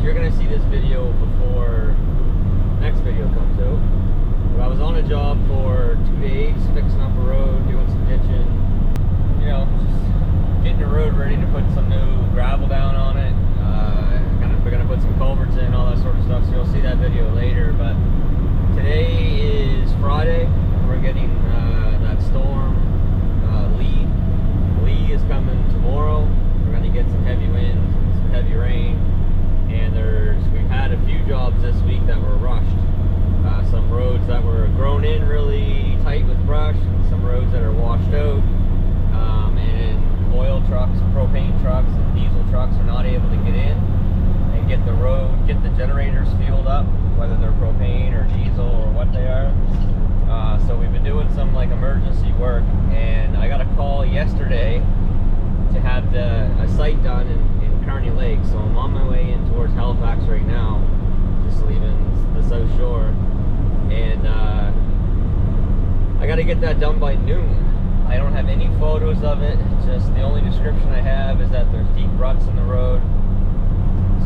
you're gonna see this video before next video comes out. But I was on a job for 2 days, fixing up a road, doing some ditching, you know, just getting the road ready to put some new gravel down on it. We're gonna put some culverts in, all that sort of stuff. So you'll see that video later. But today is Friday. We're getting that storm. Lee is coming tomorrow. We're gonna get some heavy winds, some heavy rain, and we've had a few jobs this week that were rushed. Some roads that were grown in really tight with brush, and some roads that are washed out. And oil trucks, propane trucks, and diesel trucks are not able to get in and get the generators fueled up, whether they're propane or diesel or what they are. So we've been doing some like emergency work, and I got a call yesterday to have a site done in Kearney Lake. So I'm on my way in towards Halifax right now, just leaving the South Shore, and I got to get that done by noon. I don't have any photos of it, just the only description I have is that there's deep ruts in the road.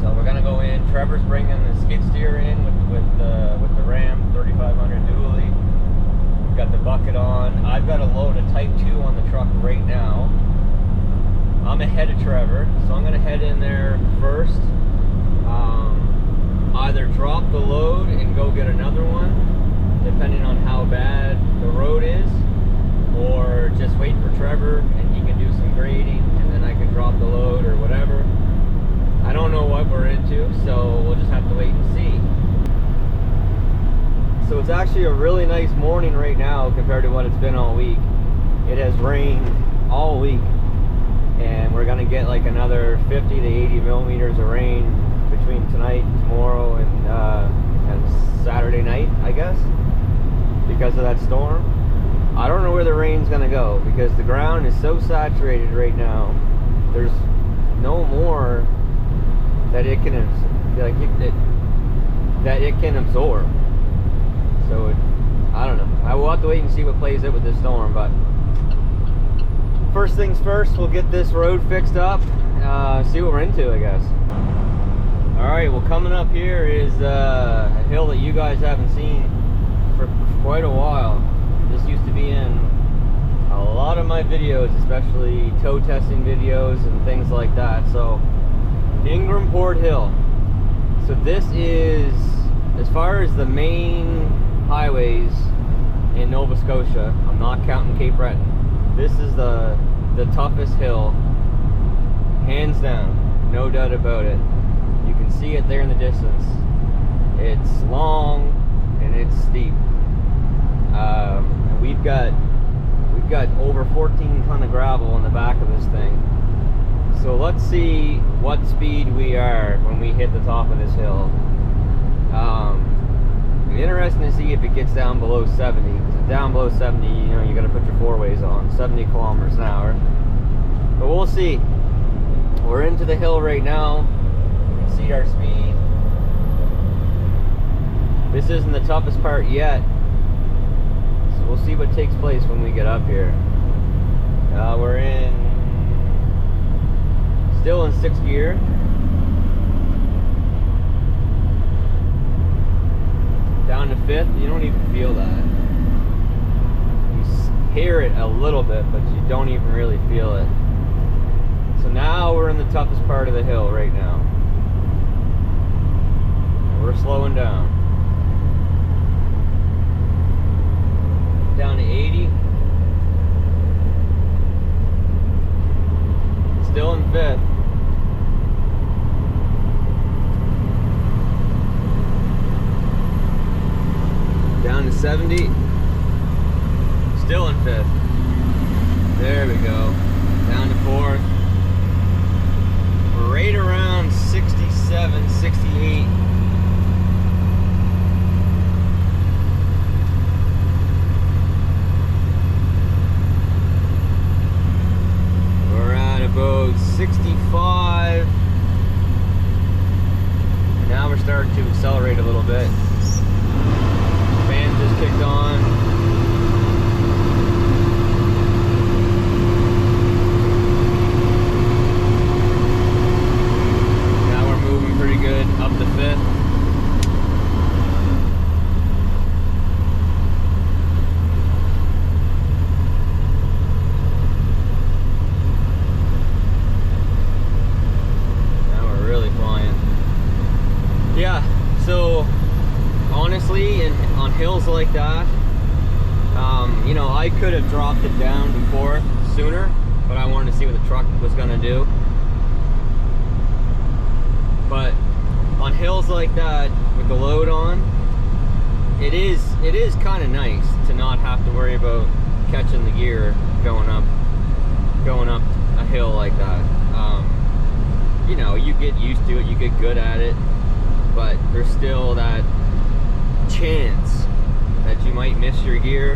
So we're gonna go in. Trevor's bringing the skid steer in with the Ram 3500 dually. We've got the bucket on. I've got a load of Type 2 on the truck right now. I'm ahead of Trevor, so I'm gonna head in there first. Either drop the load and go get another one, depending on how bad the road is, or just wait for Trevor and he can do some grading and then I can drop the load or whatever. I don't know what we're into, so we'll just have to wait and see. So it's actually a really nice morning right now compared to what it's been all week. It has rained all week, and we're gonna get like another 50 to 80 millimeters of rain between tonight, tomorrow, and Saturday night, I guess, because of that storm. I don't know where the rain's gonna go because the ground is so saturated right now. There's no more that it can absorb. So I don't know. I will have to wait and see what plays out with this storm. But first things first, we'll get this road fixed up. See what we're into, I guess. All right. Well, coming up here is a hill that you guys haven't seen for quite a while. This used to be in a lot of my videos, especially tow testing videos and things like that. So Ingram Port Hill. So this is, as far as the main highways in Nova Scotia, I'm not counting Cape Breton, this is the toughest hill, hands down, no doubt about it. You can see it there in the distance. It's long and it's steep. And we've got over 14 ton of gravel on the back of this thing. So let's see what speed we are when we hit the top of this hill. It'll be interesting to see if it gets down below 70. Because down below 70, you know, you got to put your four ways on, 70 kilometers an hour. But we'll see. We're into the hill right now. You can see our speed. This isn't the toughest part yet. So we'll see what takes place when we get up here. We're still in 6th gear. Down to 5th, you don't even feel that. You hear it a little bit, but you don't even really feel it. So now we're in the toughest part of the hill right now. We're slowing down. Down to 80. Still in 5th. Down to 70. Still in 5th. There we go. Down to 4th. We're right around 67, 68. We're at about 65. And now we're starting to accelerate a little bit. Fan just kicked on. Now we're moving pretty good up on hills like that, you know, I could have dropped it down before sooner, but I wanted to see what the truck was gonna do. But on hills like that with the load on, it is kind of nice to not have to worry about catching the gear going up a hill like that. You know, you get used to it, you get good at it, but there's still that chance that you might miss your gear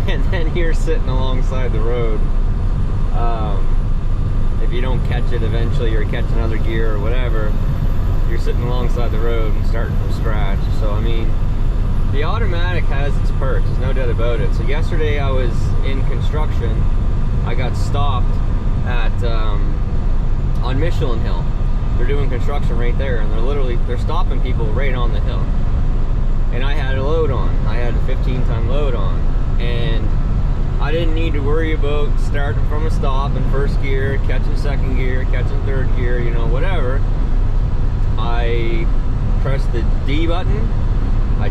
and then you're sitting alongside the road. If you don't catch it eventually, or catch another gear or whatever, you're sitting alongside the road and starting from scratch. So I mean, the automatic has its perks, there's no doubt about it. So yesterday I was in construction. I got stopped at on Michelin Hill. They're doing construction right there, and they're stopping people right on the hill. And I had a load on. I had a 15-ton load on, and I didn't need to worry about starting from a stop in first gear, catching second gear, catching third gear, you know, whatever. I pressed the D button. I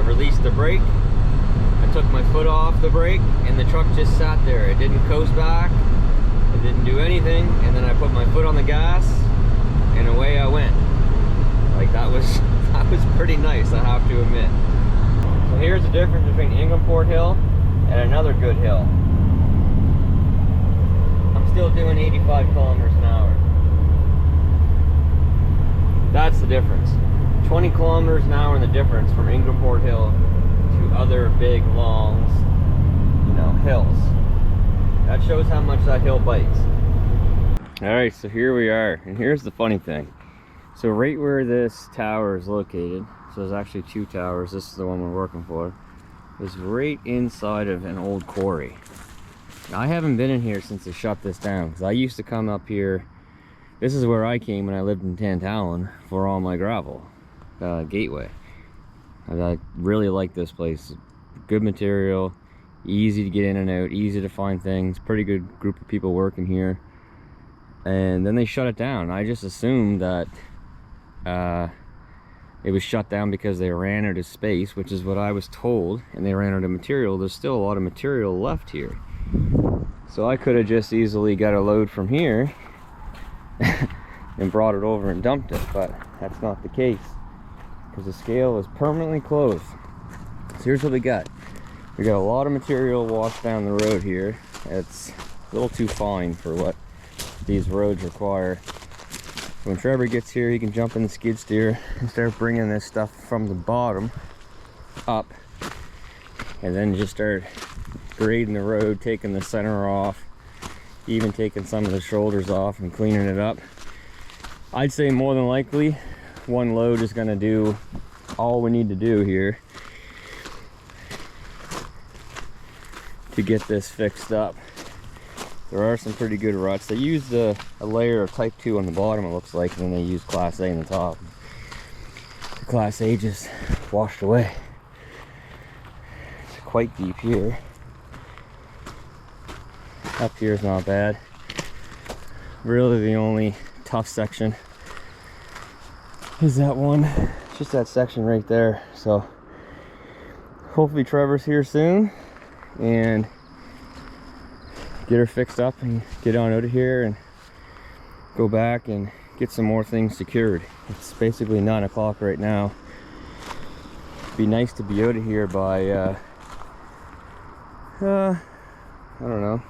released the brake. I took my foot off the brake, and the truck just sat there. It didn't coast back. It didn't do anything. And then I put my foot on the gas, and away I went. Like, that was pretty nice, I have to admit. So here's the difference between Ingleport Hill and another good hill. I'm still doing 85 kilometers an hour. That's the difference. 20 kilometers an hour in the difference from Ingleport Hill to other big, long, you know, hills. That shows how much that hill bites. Alright, so here we are, and here's the funny thing. So right where this tower is located, so there's actually two towers, this is the one we're working for, is right inside of an old quarry. Now, I haven't been in here since they shut this down, because I used to come up here. This is where I came when I lived in Tantallon for all my gravel, Gateway. I really like this place. Good material, easy to get in and out, easy to find things, pretty good group of people working here. And then they shut it down. I just assumed that it was shut down because they ran out of space, which is what I was told, and they ran out of material. There's still a lot of material left here. So I could have just easily got a load from here and brought it over and dumped it, but that's not the case, because the scale is permanently closed. So here's what we got. We got a lot of material washed down the road here. It's a little too fine for what these roads require. When Trevor gets here, he can jump in the skid steer and start bringing this stuff from the bottom up, and then just start grading the road, taking the center off, even taking some of the shoulders off and cleaning it up. I'd say more than likely one load is going to do all we need to do here to get this fixed up. There are some pretty good ruts. They used a layer of type 2 on the bottom, it looks like, and then they used class A on the top. The class A just washed away. It's quite deep here. Up here is not bad. Really the only tough section is that one. It's just that section right there. So hopefully Trevor's here soon and get her fixed up and get on out of here and go back and get some more things secured. It's basically 9 o'clock right now. It'd be nice to be out of here by I don't know,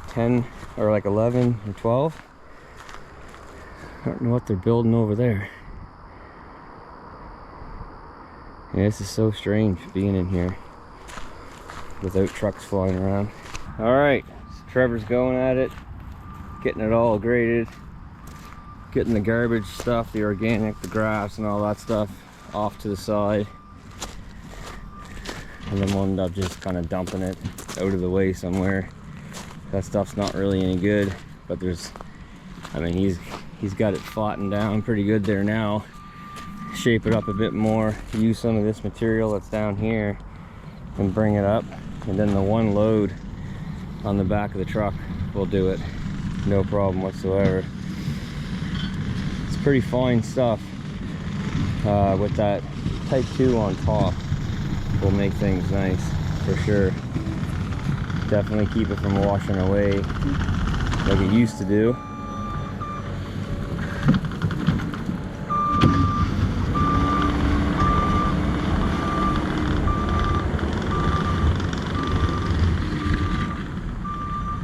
10 or like 11 or 12. I don't know what they're building over there. Yeah, this is so strange being in here without trucks flying around. All right, so Trevor's going at it, getting it all graded, getting the garbage stuff, the organic, the grass and all that stuff off to the side. And then we'll end up just kind of dumping it out of the way somewhere. That stuff's not really any good, but there's, I mean, he's got it flattened down pretty good there now. Shape it up a bit more, use some of this material that's down here and bring it up, and then the one load on the back of the truck will do it, no problem whatsoever. It's pretty fine stuff with that type 2 on top will make things nice for sure. Definitely keep it from washing away like it used to do.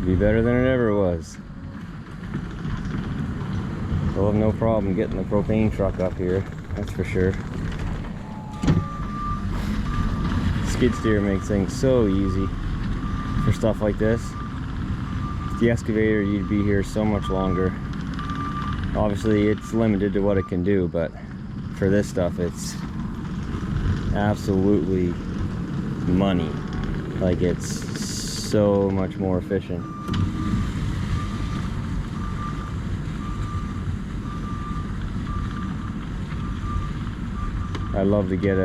Be better than it ever was. We'll have no problem getting the propane truck up here, that's for sure. Skid steer makes things so easy for stuff like this. With the excavator, you'd be here so much longer. Obviously, it's limited to what it can do, but for this stuff, it's absolutely money. Like, it's so much more efficient. I'd love to get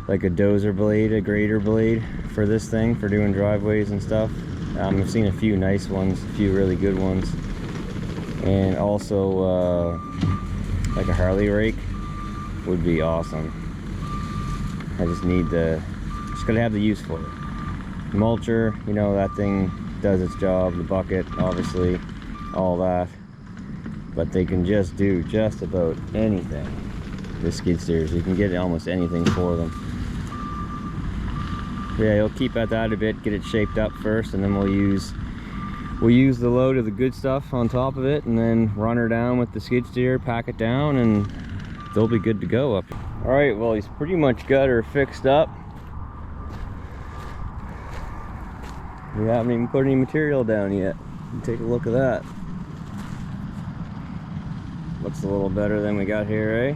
like a dozer blade, a grader blade for this thing, for doing driveways and stuff. I've seen a few nice ones, a few really good ones. And also like a Harley rake would be awesome. I just gotta have the use for it. Mulcher, you know, that thing does its job. The bucket, obviously, all that. But they can just do just about anything. The skid steers, you can get almost anything for them. Yeah, you'll keep at that a bit, get it shaped up first, and then we'll use the load of the good stuff on top of it, and then run her down with the skid steer, pack it down, and they'll be good to go up. All right, well, he's pretty much got her fixed up. We haven't even put any material down yet. Take a look at that. Looks a little better than we got here, eh?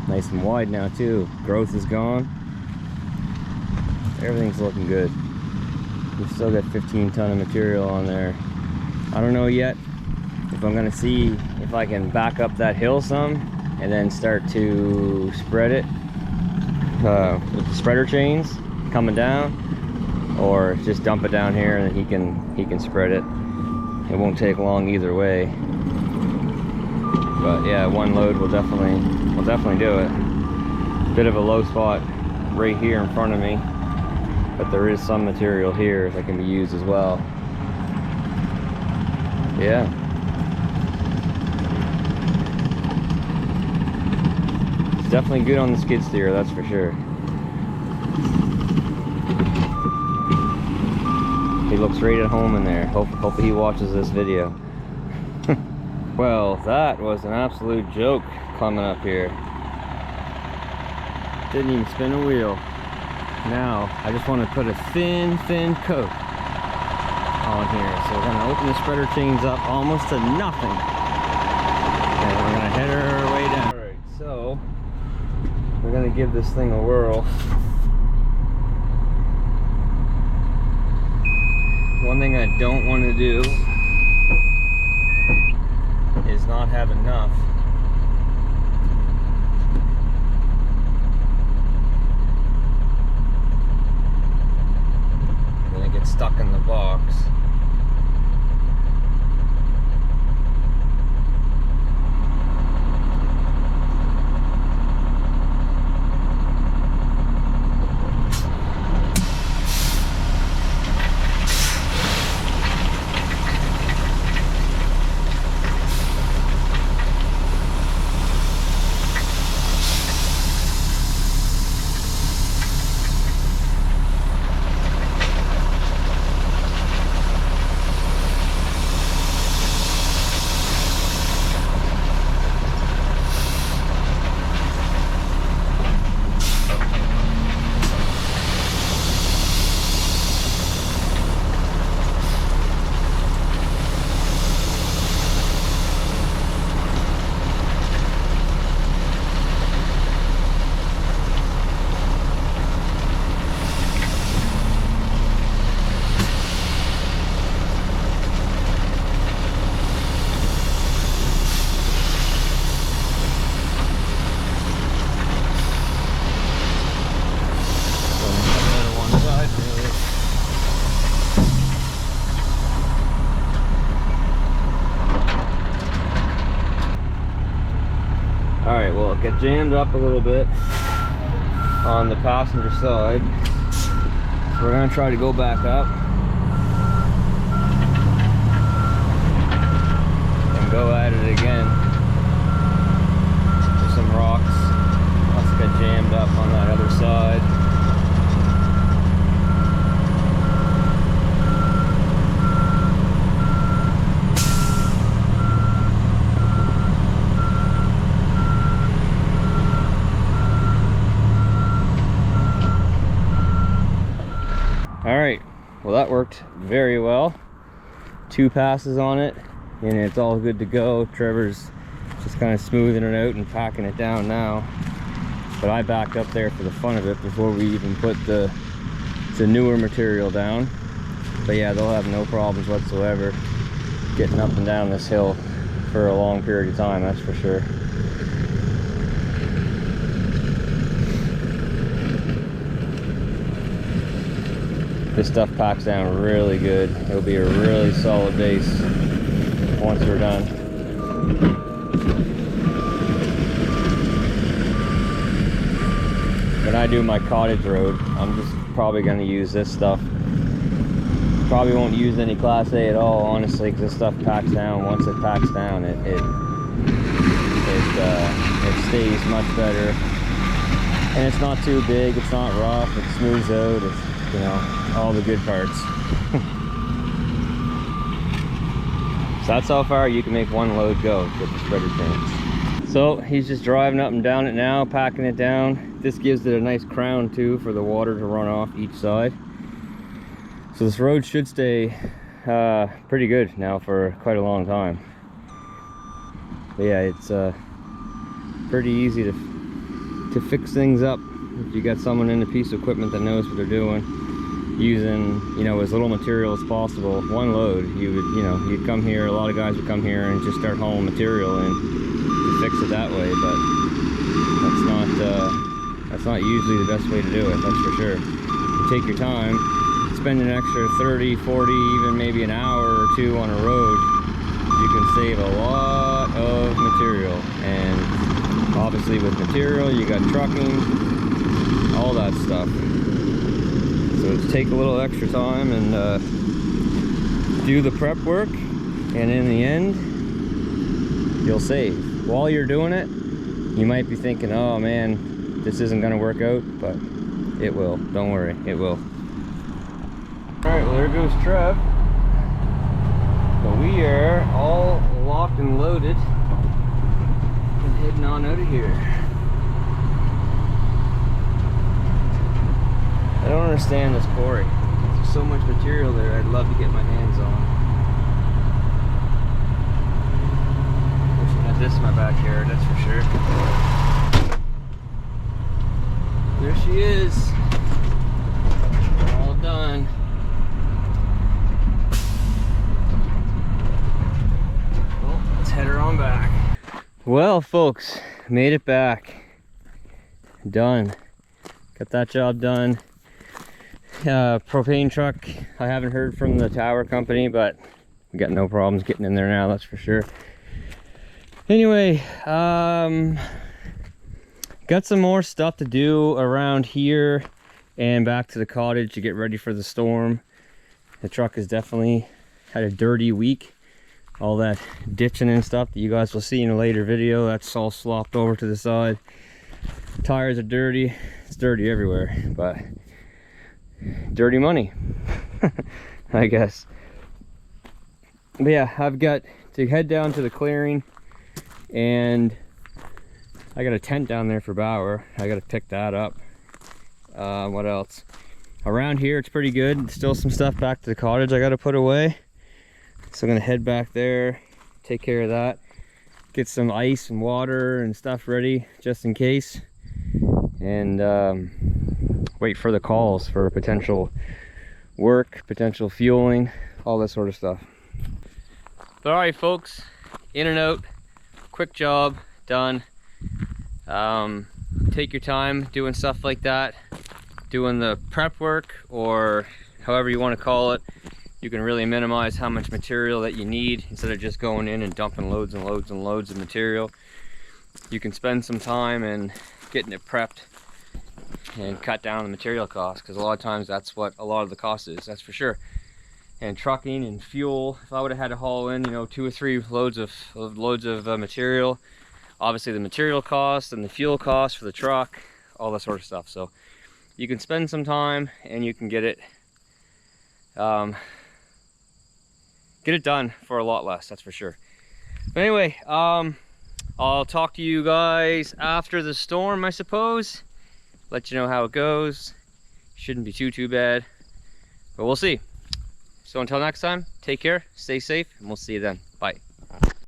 Nice and wide now too. Growth is gone. Everything's looking good. We've still got 15 ton of material on there. I don't know yet if I'm gonna see if I can back up that hill some and then start to spread it with the spreader chains coming down, or just dump it down here and he can spread it. It won't take long either way. But yeah, one load will definitely do it. Bit of a low spot right here in front of me, but there is some material here that can be used as well. Yeah. It's definitely good on the skid steer, that's for sure. He looks right at home in there. Hopefully he watches this video. Well, that was an absolute joke coming up here. Didn't even spin a wheel. Now, I just want to put a thin coat on here. So we're going to open the spreader chains up almost to nothing. And we're going to head our way down. Alright, so we're going to give this thing a whirl. One thing I don't want to do is not have enough. Then it gets stuck in the box. All right, well, it got jammed up a little bit on the passenger side. So we're gonna try to go back up and go at it again. There's some rocks. Must have got jammed up on that other side. All right, well, that worked very well. 2 passes on it and it's all good to go. Trevor's just kind of smoothing it out and packing it down now, but I backed up there for the fun of it before we even put the newer material down. But yeah, they'll have no problems whatsoever getting up and down this hill for a long period of time, that's for sure. This stuff packs down really good. It'll be a really solid base once we're done. When I do my cottage road, I'm just probably going to use this stuff. Probably won't use any Class A at all, honestly, because this stuff packs down. Once it packs down, it stays much better. And it's not too big, it's not rough, it smooths out, it's, you know, all the good parts. So that's how far you can make one load go with the spreader tanks. So he's just driving up and down it now, packing it down. This gives it a nice crown too for the water to run off each side. So this road should stay pretty good now for quite a long time. But yeah, it's pretty easy to fix things up if you got someone in a piece of equipment that knows what they're doing, using, you know, as little material as possible. One load, you'd come here, a lot of guys would come here and just start hauling material in to fix it that way, but that's not usually the best way to do it, that's for sure. You take your time, spend an extra 30, 40, even maybe an hour or two on a road, you can save a lot of material. And obviously with material, you got trucking, all that stuff. So just take a little extra time and do the prep work, and in the end, you'll save. While you're doing it, you might be thinking, oh man, this isn't gonna work out, but it will. Don't worry, it will. All right, well, there goes Trev. So we are all locked and loaded and heading on out of here. I don't understand this quarry. There's so much material there I'd love to get my hands on. Wish I had this in my backyard, that's for sure. There she is. All done. Well, let's head her on back. Well, folks, made it back. Done. Got that job done. Propane truck, I haven't heard from the tower company, but we got no problems getting in there now, that's for sure. Anyway, got some more stuff to do around here and back to the cottage to get ready for the storm. The truck has definitely had a dirty week. All that ditching and stuff that you guys will see in a later video, that's all slopped over to the side. Tires are dirty, it's dirty everywhere, but dirty money, I guess. But yeah, I've got to head down to the clearing, and I got a tent down there for Bauer. I got to pick that up. What else? Around here, it's pretty good. Still some stuff back to the cottage I got to put away. So I'm gonna head back there, take care of that, get some ice and water and stuff ready just in case, and wait for the calls for potential work, potential fueling, all that sort of stuff. But all right, folks, in and out, quick job, done. Take your time doing stuff like that, doing the prep work, or however you want to call it. You can really minimize how much material that you need instead of just going in and dumping loads and loads and loads of material. you can spend some time in getting it prepped and cut down the material costs, because a lot of times that's what a lot of the cost is, that's for sure. And trucking and fuel, if I would have had to haul in, you know, 2 or 3 loads of material, obviously the material cost and the fuel cost for the truck, all that sort of stuff. So you can spend some time and you can get it done for a lot less, that's for sure. But anyway, I'll talk to you guys after the storm, I suppose. Let you know how it goes. Shouldn't be too bad, but we'll see. So until next time, take care, stay safe, and we'll see you then.